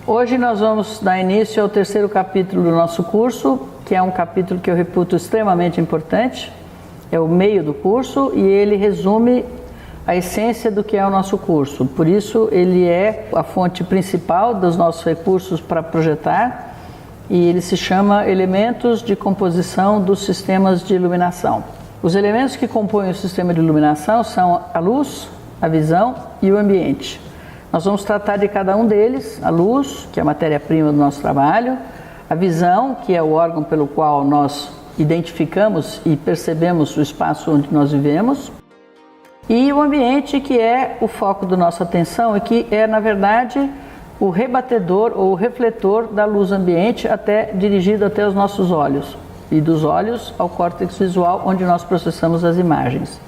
Hoje nós vamos dar início ao terceiro capítulo do nosso curso, que é um capítulo que eu reputo extremamente importante, é o meio do curso e ele resume a essência do que é o nosso curso. Por isso ele é a fonte principal dos nossos recursos para projetar e ele se chama Elementos de Composição dos Sistemas de Iluminação. Os elementos que compõem o sistema de iluminação são a luz, a visão e o ambiente. Nós vamos tratar de cada um deles: a luz, que é a matéria-prima do nosso trabalho, a visão, que é o órgão pelo qual nós identificamos e percebemos o espaço onde nós vivemos, e o ambiente, que é o foco da nossa atenção e que é, na verdade, o rebatedor ou o refletor da luz ambiente dirigido até os nossos olhos, e dos olhos ao córtex visual, onde nós processamos as imagens.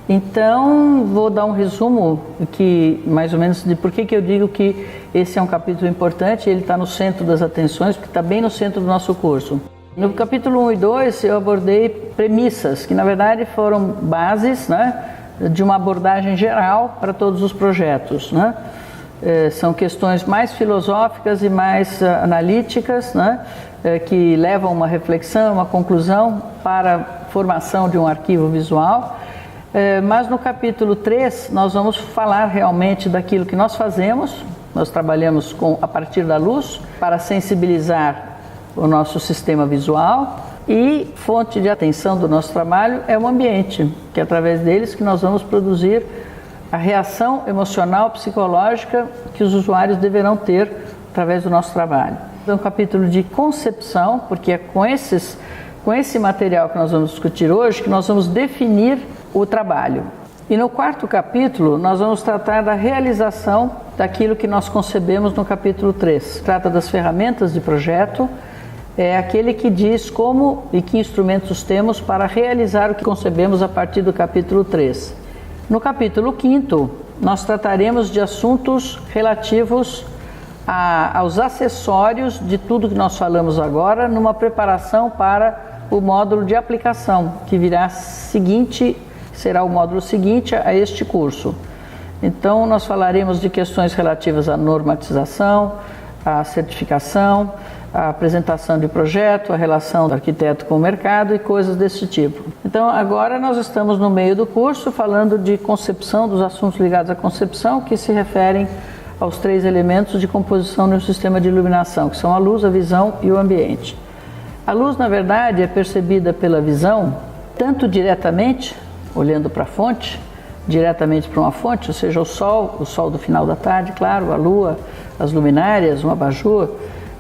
Então, vou dar um resumo mais ou menos de por que eu digo que esse é um capítulo importante. Ele está no centro das atenções, porque está bem no centro do nosso curso. No capítulo 1 e 2 eu abordei premissas, que na verdade foram bases, de uma abordagem geral para todos os projetos. São questões mais filosóficas e mais analíticas, que levam a uma reflexão, uma conclusão para a formação de um arquivo visual. Mas no capítulo 3 nós vamos falar realmente daquilo que nós fazemos. Nós trabalhamos a partir da luz para sensibilizar o nosso sistema visual, e fonte de atenção do nosso trabalho é o ambiente, que é através deles que nós vamos produzir a reação emocional, psicológica que os usuários deverão ter através do nosso trabalho. É um capítulo de concepção, porque é com esse material que nós vamos discutir hoje que nós vamos definir o trabalho. E no quarto capítulo nós vamos tratar da realização daquilo que nós concebemos no capítulo 3. Trata das ferramentas de projeto, é aquele que diz como e que instrumentos temos para realizar o que concebemos a partir do capítulo 3. No capítulo 5º nós trataremos de assuntos relativos aos acessórios de tudo que nós falamos agora, numa preparação para o módulo de aplicação, que será o módulo seguinte a este curso. Então nós falaremos de questões relativas à normatização, à certificação, à apresentação de projeto, a relação do arquiteto com o mercado e coisas desse tipo. Então agora nós estamos no meio do curso falando de concepção, dos assuntos ligados à concepção, que se referem aos 3 elementos de composição no sistema de iluminação, que são a luz, a visão e o ambiente. A luz, na verdade, é percebida pela visão, tanto diretamente, olhando para a fonte, diretamente para uma fonte, ou seja, o sol do final da tarde, claro, a lua, as luminárias, um abajur,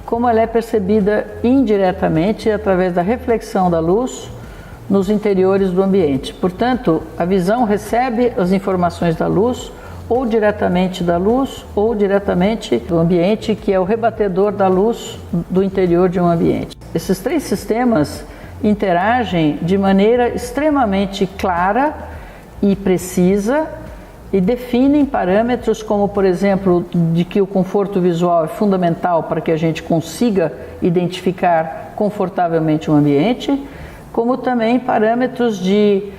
como ela é percebida indiretamente através da reflexão da luz nos interiores do ambiente. Portanto, a visão recebe as informações da luz, ou diretamente da luz, ou diretamente do ambiente, que é o rebatedor da luz do interior de um ambiente. Esses 3 sistemas interagem de maneira extremamente clara e precisa e definem parâmetros como, por exemplo, de que o conforto visual é fundamental para que a gente consiga identificar confortavelmente um ambiente, como também parâmetros de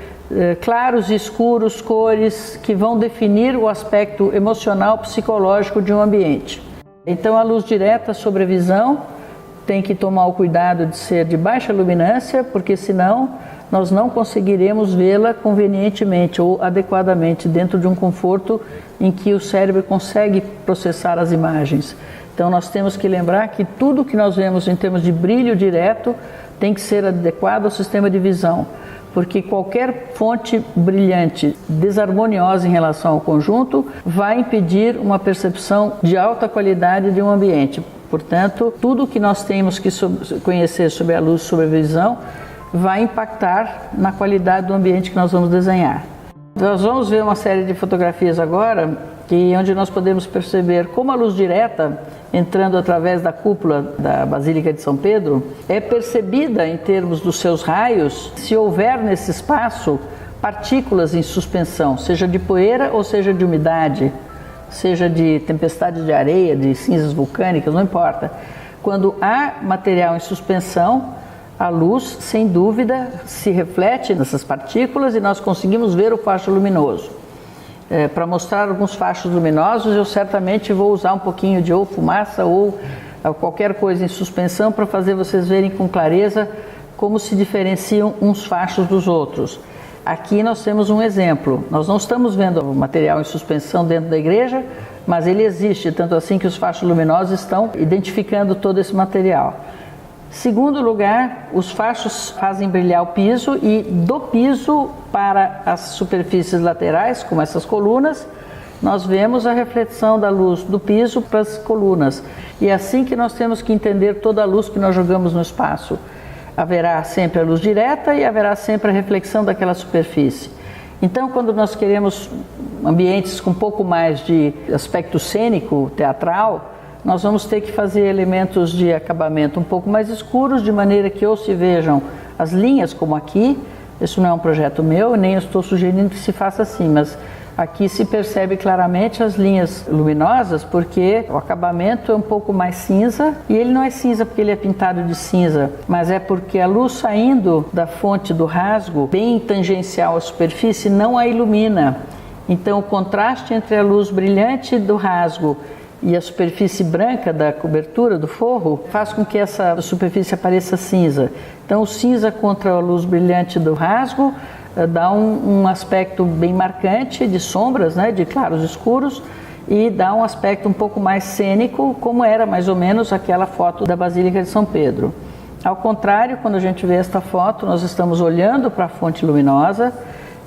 claros e escuros, cores, que vão definir o aspecto emocional, psicológico de um ambiente. Então a luz direta sobre a visão tem que tomar o cuidado de ser de baixa luminância, porque senão nós não conseguiremos vê-la convenientemente ou adequadamente dentro de um conforto em que o cérebro consegue processar as imagens. Então nós temos que lembrar que tudo que nós vemos em termos de brilho direto tem que ser adequado ao sistema de visão, porque qualquer fonte brilhante desarmoniosa em relação ao conjunto vai impedir uma percepção de alta qualidade de um ambiente. Portanto, tudo que nós temos que conhecer sobre a luz, sobre a visão, vai impactar na qualidade do ambiente que nós vamos desenhar. Nós vamos ver uma série de fotografias agora, onde nós podemos perceber como a luz direta, entrando através da cúpula da Basílica de São Pedro, é percebida em termos dos seus raios, se houver nesse espaço partículas em suspensão, seja de poeira ou seja de umidade, seja de tempestade de areia, de cinzas vulcânicas, não importa. Quando há material em suspensão, a luz, sem dúvida, se reflete nessas partículas e nós conseguimos ver o facho luminoso. Para mostrar alguns fachos luminosos, eu certamente vou usar um pouquinho de ou fumaça ou qualquer coisa em suspensão para fazer vocês verem com clareza como se diferenciam uns fachos dos outros. Aqui nós temos um exemplo. Nós não estamos vendo o material em suspensão dentro da igreja, mas ele existe, tanto assim que os fachos luminosos estão identificando todo esse material. Segundo lugar, os fachos fazem brilhar o piso e do piso para as superfícies laterais, como essas colunas, nós vemos a reflexão da luz do piso para as colunas. E é assim que nós temos que entender toda a luz que nós jogamos no espaço. Haverá sempre a luz direta e haverá sempre a reflexão daquela superfície. Então, quando nós queremos ambientes com um pouco mais de aspecto cênico, teatral, nós vamos ter que fazer elementos de acabamento um pouco mais escuros, de maneira que ou se vejam as linhas como aqui. Isso não é um projeto meu, nem eu estou sugerindo que se faça assim, mas aqui se percebe claramente as linhas luminosas, porque o acabamento é um pouco mais cinza, e ele não é cinza porque ele é pintado de cinza, mas é porque a luz saindo da fonte do rasgo, bem tangencial à superfície, não a ilumina. Então o contraste entre a luz brilhante do rasgo e a superfície branca da cobertura do forro faz com que essa superfície apareça cinza. Então o cinza contra a luz brilhante do rasgo dá um aspecto bem marcante de sombras, né, de claros escuros, e dá um aspecto um pouco mais cênico, como era mais ou menos aquela foto da Basílica de São Pedro. Ao contrário, quando a gente vê esta foto, nós estamos olhando para a fonte luminosa,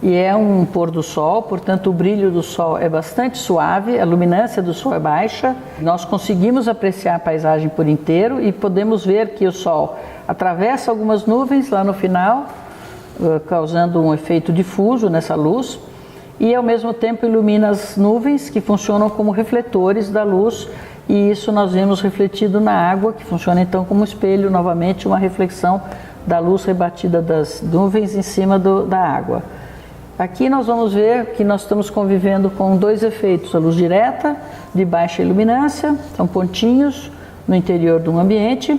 e é um pôr do sol, portanto o brilho do sol é bastante suave, a luminância do sol é baixa. Nós conseguimos apreciar a paisagem por inteiro e podemos ver que o sol atravessa algumas nuvens lá no final, causando um efeito difuso nessa luz, e ao mesmo tempo ilumina as nuvens que funcionam como refletores da luz, e isso nós vemos refletido na água, que funciona então como espelho, novamente uma reflexão da luz rebatida das nuvens em cima da água. Aqui nós vamos ver que nós estamos convivendo com dois efeitos: a luz direta de baixa iluminância, são pontinhos no interior de um ambiente,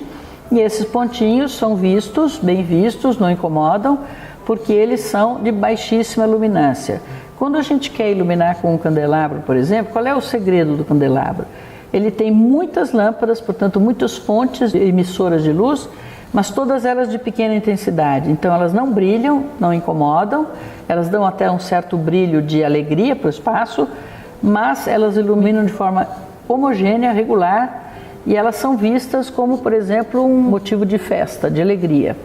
e esses pontinhos são vistos, bem vistos, não incomodam, porque eles são de baixíssima luminância. Quando a gente quer iluminar com um candelabro, por exemplo, qual é o segredo do candelabro? Ele tem muitas lâmpadas, portanto muitas fontes emissoras de luz, mas todas elas de pequena intensidade. Então elas não brilham, não incomodam, elas dão até um certo brilho de alegria para o espaço, mas elas iluminam de forma homogênea, regular, e elas são vistas como, por exemplo, um motivo de festa, de alegria.